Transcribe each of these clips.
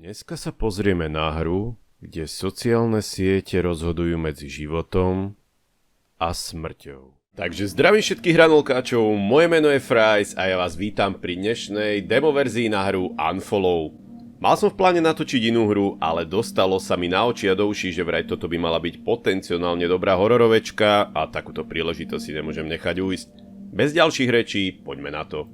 Dneska sa pozrieme na hru, kde sociálne siete rozhodujú medzi životom a smrťou. Takže zdravím všetkých hranolkáčov, moje meno je Fries a ja vás vítam pri dnešnej demoverzii na hru Unfollow. Mal som v pláne natočiť inú hru, ale dostalo sa mi na oči a do uší, že vraj toto by mala byť potenciálne dobrá hororovečka a takúto príležitosť si nemôžem nechať ujsť. Bez ďalších rečí, poďme na to.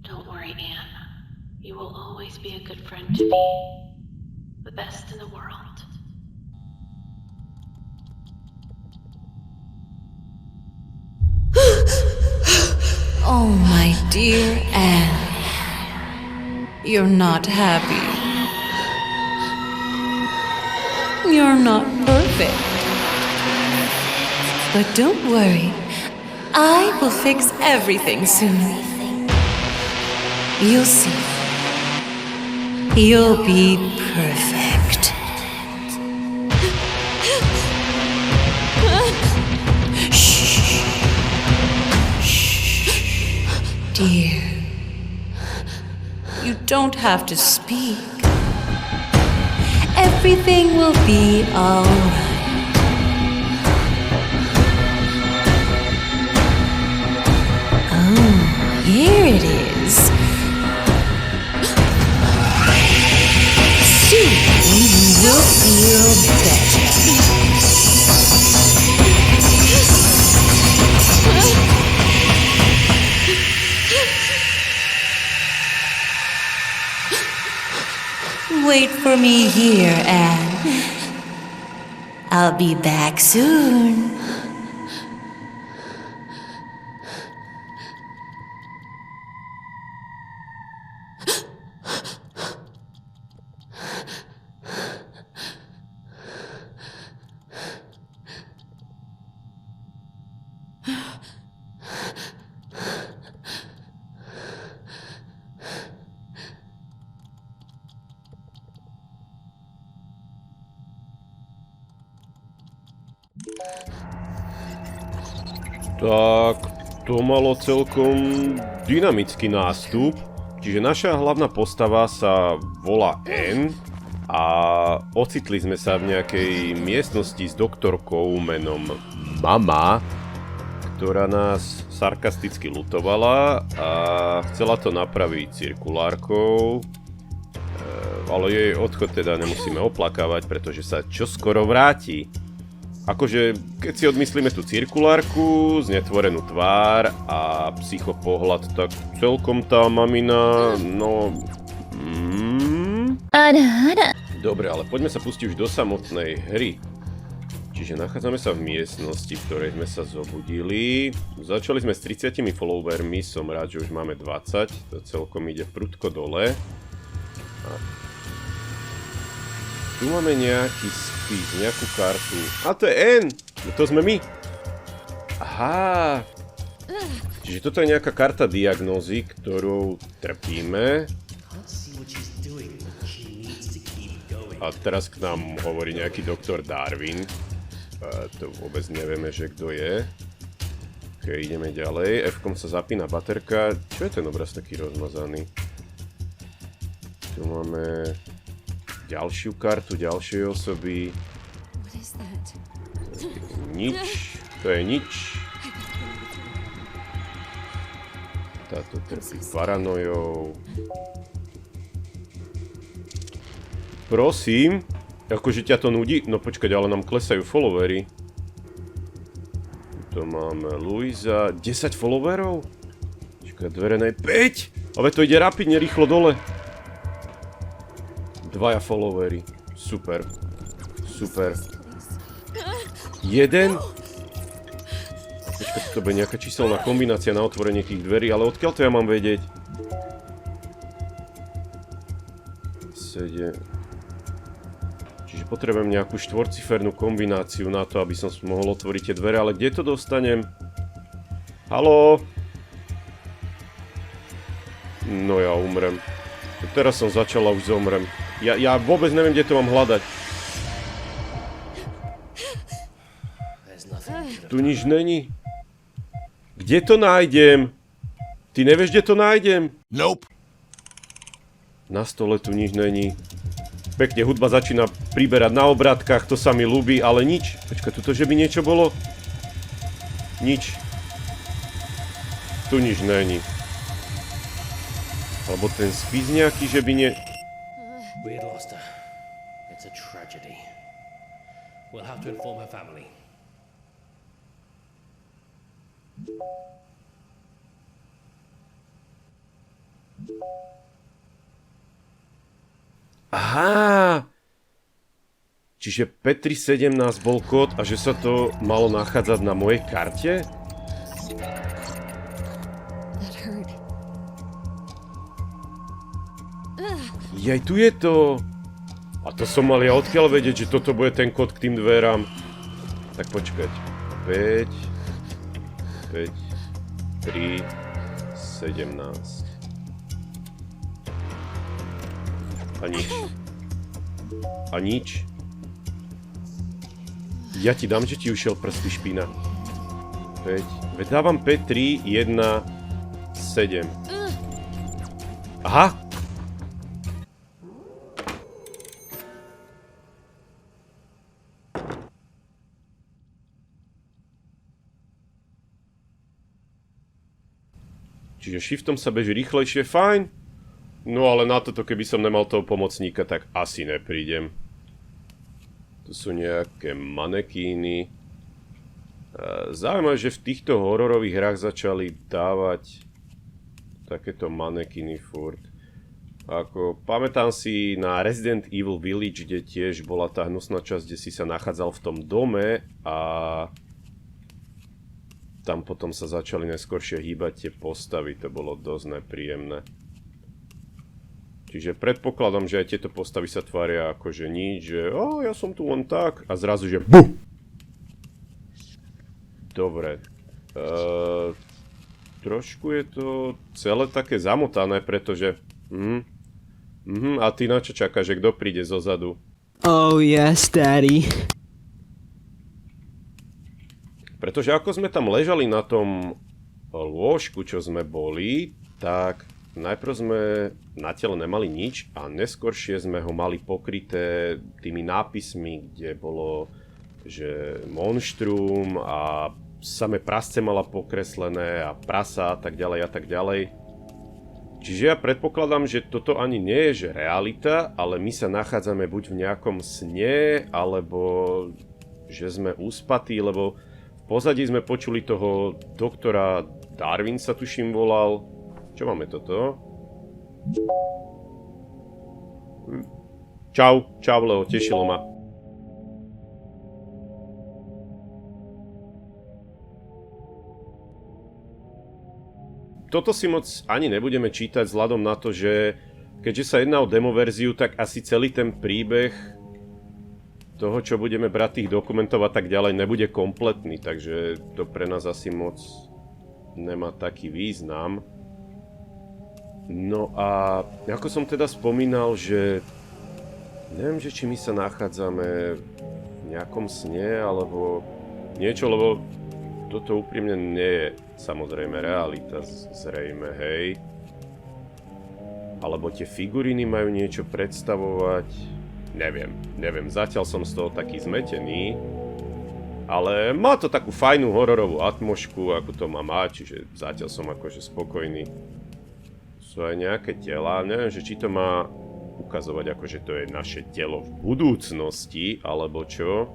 Don't worry, Anne. You will always be a good friend to me. The best in the world. Oh, my dear Anne. You're not happy. You're not perfect. But don't worry. I will fix everything soon. You'll see. You'll be perfect. Shh. Shh. Dear, you don't have to speak. Everything will be all right. Here it is. Soon you will feel better. Wait for me here, Anne. I'll be back soon. Tak, to malo celkom dynamický nástup. Čiže naša hlavná postava sa volá Anne a ocitli sme sa v nejakej miestnosti s doktorkou menom Mama, ktorá nás sarkasticky lutovala a chcela to napraviť cirkulárkou. Ale jej odchod teda nemusíme oplakávať, pretože sa čoskoro vráti. Akože, keď si odmyslíme tú cirkulárku, znetvorenú tvár a psychopohľad, tak celkom tá mamina, no... Dobre, ale poďme sa pustiť už do samotnej hry. Čiže nachádzame sa v miestnosti, v ktorej sme sa zobudili. Začali sme s 30 followermi, som rád, že už máme 20, to celkom ide prudko dole. A tu máme nejaký spis, nejakú kartu. A to je Anne! To sme my! Aha! Čiže toto je nejaká karta diagnózy, ktorou trpíme. A teraz k nám hovorí nejaký doktor Darwin. To vôbec nevieme, že kto je. Ok, ideme ďalej. F-kom sa zapína baterka. Čo je ten obraz taký rozmazaný? Tu máme ďalšiu kartu, ďalšej osoby. Nič, to je nič. Táto trpí paranojou. Prosím, akože ťa to nudí? No počkať, ale nám klesajú followery. Tu máme Luisa, 10 followerov? Počkaj, dvere 5! Ale to ide rapidne, rýchlo dole. 2 followery. Super. Super. 1? Počkaj, to bude nejaká číselná kombinácia na otvorenie tých dverí, ale odkiaľ to ja mám vedieť? 7. Čiže potrebujem nejakú štvorcifernú kombináciu na to, aby som mohol otvoriť tie dvere, ale kde to dostanem? Haló? No ja umrem. Teraz som začal a už zomrem. Ja vôbec neviem, kde to mám hľadať. Tu nič není. Kde to nájdem? Ty nevieš, kde to nájdem? Nope. Na stole tu nič není. Pekne, hudba začína priberať na obrátkach, to sa mi ľúbi, ale nič. Počkaj, tuto, že by niečo bolo? Nič. Tu nič není. Alebo ten spis nejaký, že by nie... We had lost her. It's a tragedy. We'll have to inform her family. Aha! Čiže Petri 17 bol kód a že sa to malo nachádzať na mojej karte? That hurt. Jaj, tu je to! A to som mal ja odkiaľ vedieť, že toto bude ten kód k tým dverám. Tak počkať. 5, 3, 17. A nič. A nič. Ja ti dám, že ti ušiel prsty špína. 5. Veď dávam 5, 3, 1, 7. Aha! Čiže shiftom sa beží rýchlejšie, fajn. No ale na toto, keby som nemal toho pomocníka, tak asi neprídem. Tu sú nejaké manekíny. Zaujímavé, že v týchto hororových hrách začali dávať takéto manekíny furt. Ako, pamätám si na Resident Evil Village, kde tiež bola tá hnusná časť, kde si sa nachádzal v tom dome a tam potom sa začali neskôršie hýbať tie postavy, to bolo dosť nepríjemné. Čiže predpokladám, že aj tieto postavy sa tvária ako že nič, že ja som tu len tak a zrazu, že BUM! Dobre. Trošku je to celé také zamotané, pretože... a ty na čo čakáš, že kto príde zozadu? Oh yes, Daddy. Pretože ako sme tam ležali na tom lôžku, čo sme boli, tak najprv sme na tele nemali nič a neskôršie sme ho mali pokryté tými nápismi, kde bolo, že monštrum a samé prasce mala pokreslené a prasa a tak ďalej a tak ďalej. Čiže ja predpokladám, že toto ani nie je že realita, ale my sa nachádzame buď v nejakom sne, alebo že sme uspatí, lebo v pozadí sme počuli toho doktora Darwin sa tuším volal. Čo máme toto? Čau Leo, tešilo ma. Toto si moc ani nebudeme čítať vzhľadom na to, že keďže sa jedná o demoverziu, tak asi celý ten príbeh toho, čo budeme brať tých dokumentov a tak ďalej, nebude kompletný, takže to pre nás asi moc nemá taký význam. No a ako som teda spomínal, že neviem, že či my sa nachádzame v nejakom sne alebo niečo, lebo toto úprimne nie je samozrejme realita, zrejme, hej. Alebo tie figuriny majú niečo predstavovať. Neviem, zatiaľ som z toho taký zmetený. Ale má to takú fajnú hororovú atmošku, ako to má mať, čiže zatiaľ som akože spokojný. Sú aj nejaké tela, neviem, že či to má ukazovať akože to je naše telo v budúcnosti, alebo čo.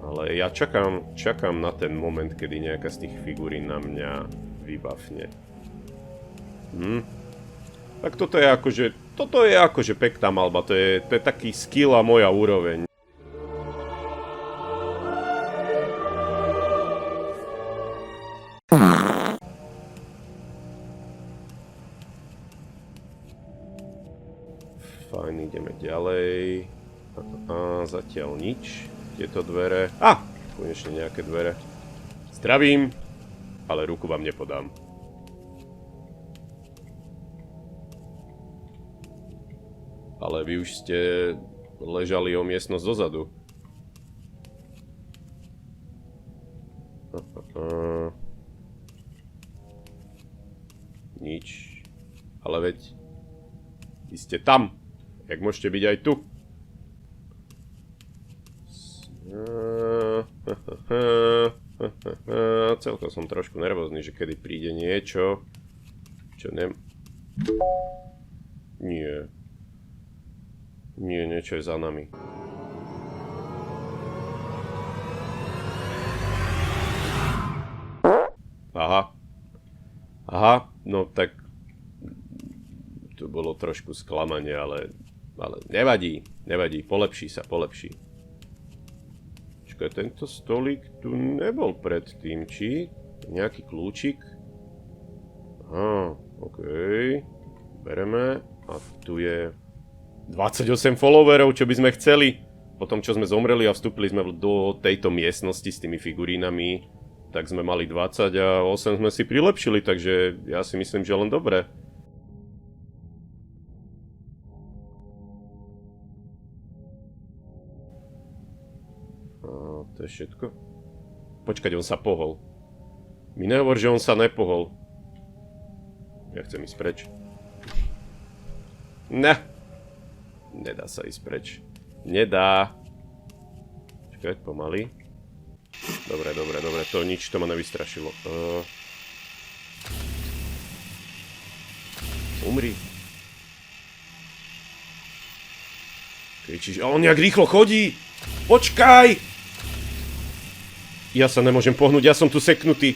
Ale ja čakám na ten moment, kedy nejaká z tých figurín na mňa vybafne. Tak toto je akože pekná malba, to je taký skill a moja úroveň. Fajn, ideme ďalej. Zatiaľ nič. Tieto dvere. Konečne nejaké dvere. Zdravím, ale ruku vám nepodám. Ale vy už ste ležali o miestnosť dozadu. Nič. Ale veď... Vy ste tam. Jak môžete byť aj tu? Celkom som trošku nervózny, že kedy príde niečo, čo Nie. Nie, niečo je za nami. Aha. Aha, no tak... Tu bolo trošku sklamanie, ale nevadí, polepší sa. Čakaj, tento stolík tu nebol predtým, či? Nejaký kľúčik? Aha, okej. Bereme. A tu je 28 followerov, čo by sme chceli. Po tom, čo sme zomreli a vstúpili sme do tejto miestnosti s tými figurínami, tak sme mali 20 a 8 sme si prilepšili, takže ja si myslím, že len dobre. To je všetko? Počkať, on sa pohol. Mi nehovor, že on sa nepohol. Ja chcem ísť preč. Ne. Nedá sa ísť preč. Nedá. Počkať, pomaly. Dobre. To nič, to ma nevystrašilo. Umri. Čiže on nejak rýchlo chodí. Počkaj! Ja sa nemôžem pohnúť, ja som tu seknutý.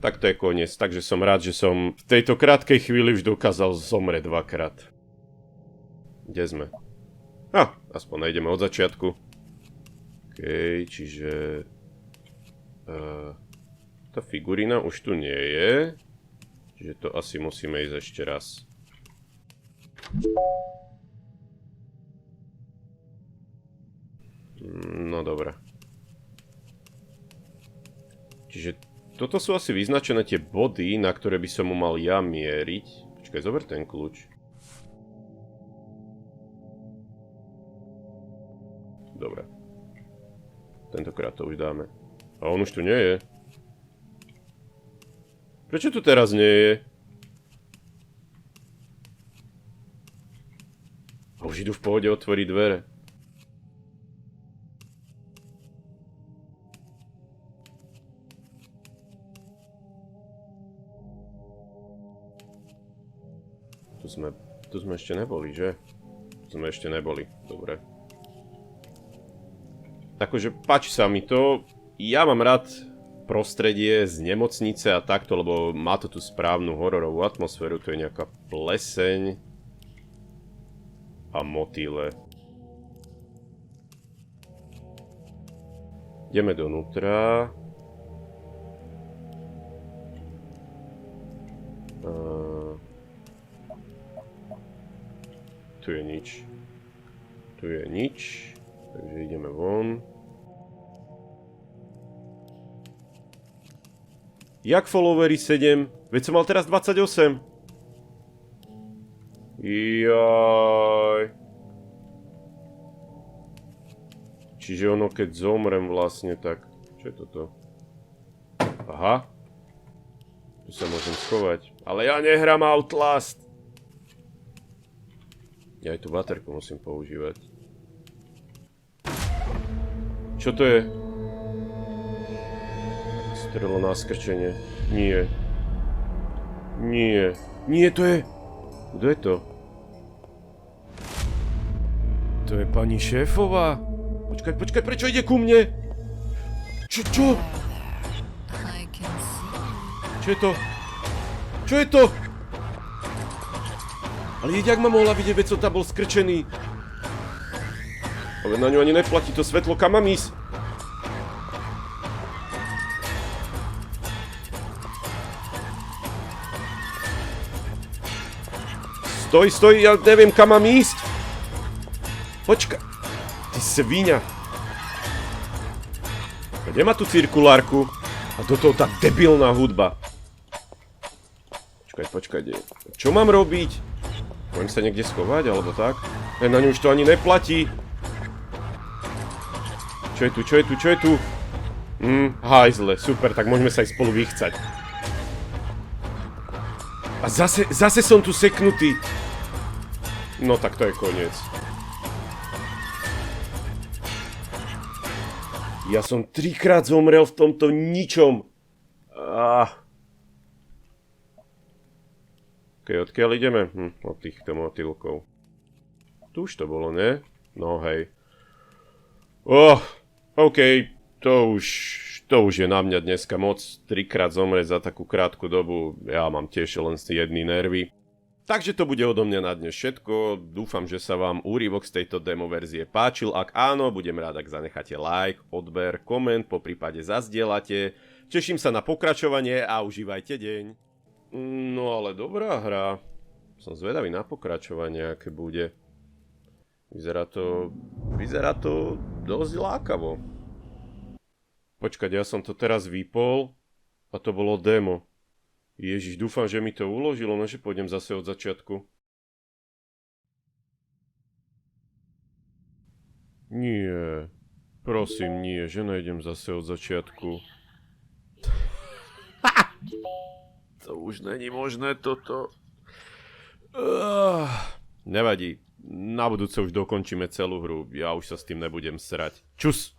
Tak to je koniec, takže som rád, že som v tejto krátkej chvíli už dokázal zomrieť dvakrát. Kde sme? Aspoň nájdeme od začiatku. Okej, čiže... tá figurína už tu nie je. Čiže to asi musíme ísť ešte raz. No dobré. Čiže toto sú asi vyznačené tie body, na ktoré by som mu mal ja mieriť. Počkaj, zober ten kľúč. Dobre. Tentokrát to už dáme. A on už tu nie je. Prečo tu teraz nie je? A už idú v pohode otvoriť dvere. Tu sme ešte neboli, že? Tu sme ešte neboli, dobre. Takže páči sa mi to. Ja mám rád prostredie z nemocnice a takto, lebo má to tú správnu hororovú atmosféru. To je nejaká pleseň a motýle. Ideme donútra. Tu je nič. Tu je nič. Takže ideme von. Jak followery 7? Veď som mal teraz 28. Jaj. Čiže ono, keď zomrem vlastne, tak... Čo je toto? Aha. Tu sa môžem schovať. Ale ja nehrám Outlast. Ja aj tú baterku musím používať. Čo to je? Strelo na skrčenie. Nie. Nie. Nie, to je... Kto je to? To je pani šéfová. Počkaj, prečo ide ku mne? Čo? Čo je to? Čo je to? Ale jak ma mohla vidieť, veď som tam bol skrčený. Ale na ňu ani neplatí to svetlo, kam mám ísť? Stoj, ja neviem, kam mám ísť. Počkaj. Ty sviňa. Kde má tú cirkulárku? A do toho tá debilná hudba. Počkaj. Čo mám robiť? Môžem sa niekde schovať, alebo tak? Na ňu už to ani neplatí. Čo je tu, čo je tu, čo je tu? Hajzle, super, tak môžeme sa aj spolu vychcať. A zase som tu seknutý. No tak to je koniec. Ja som 3-krát zomrel v tomto ničom. Odkiaľ ideme? Od týchto motýlkov. Tu už to bolo, ne? No hej. OK, to už je na mňa dneska moc. 3-krát zomrieť za takú krátku dobu. Ja mám tiež len jedny nervy. Takže to bude odo mňa na dnes všetko. Dúfam, že sa vám úryvok z tejto demo verzie páčil. Ak áno, budem rád, ak zanecháte like, odber, koment, poprípade zazdielate. Teším sa na pokračovanie a užívajte deň. No ale dobrá hra. Som zvedavý na pokračovanie, aké bude. Vyzerá to dosť lákavo. Počkať, ja som to teraz vypol a to bolo demo. Ježiš, dúfam, že mi to uložilo, no že pôjdem zase od začiatku. Nie, prosím, nie, že nejdem zase od začiatku. To už není možné toto. Nevadí, na budúce už dokončíme celú hru, ja už sa s tým nebudem srať. Čus!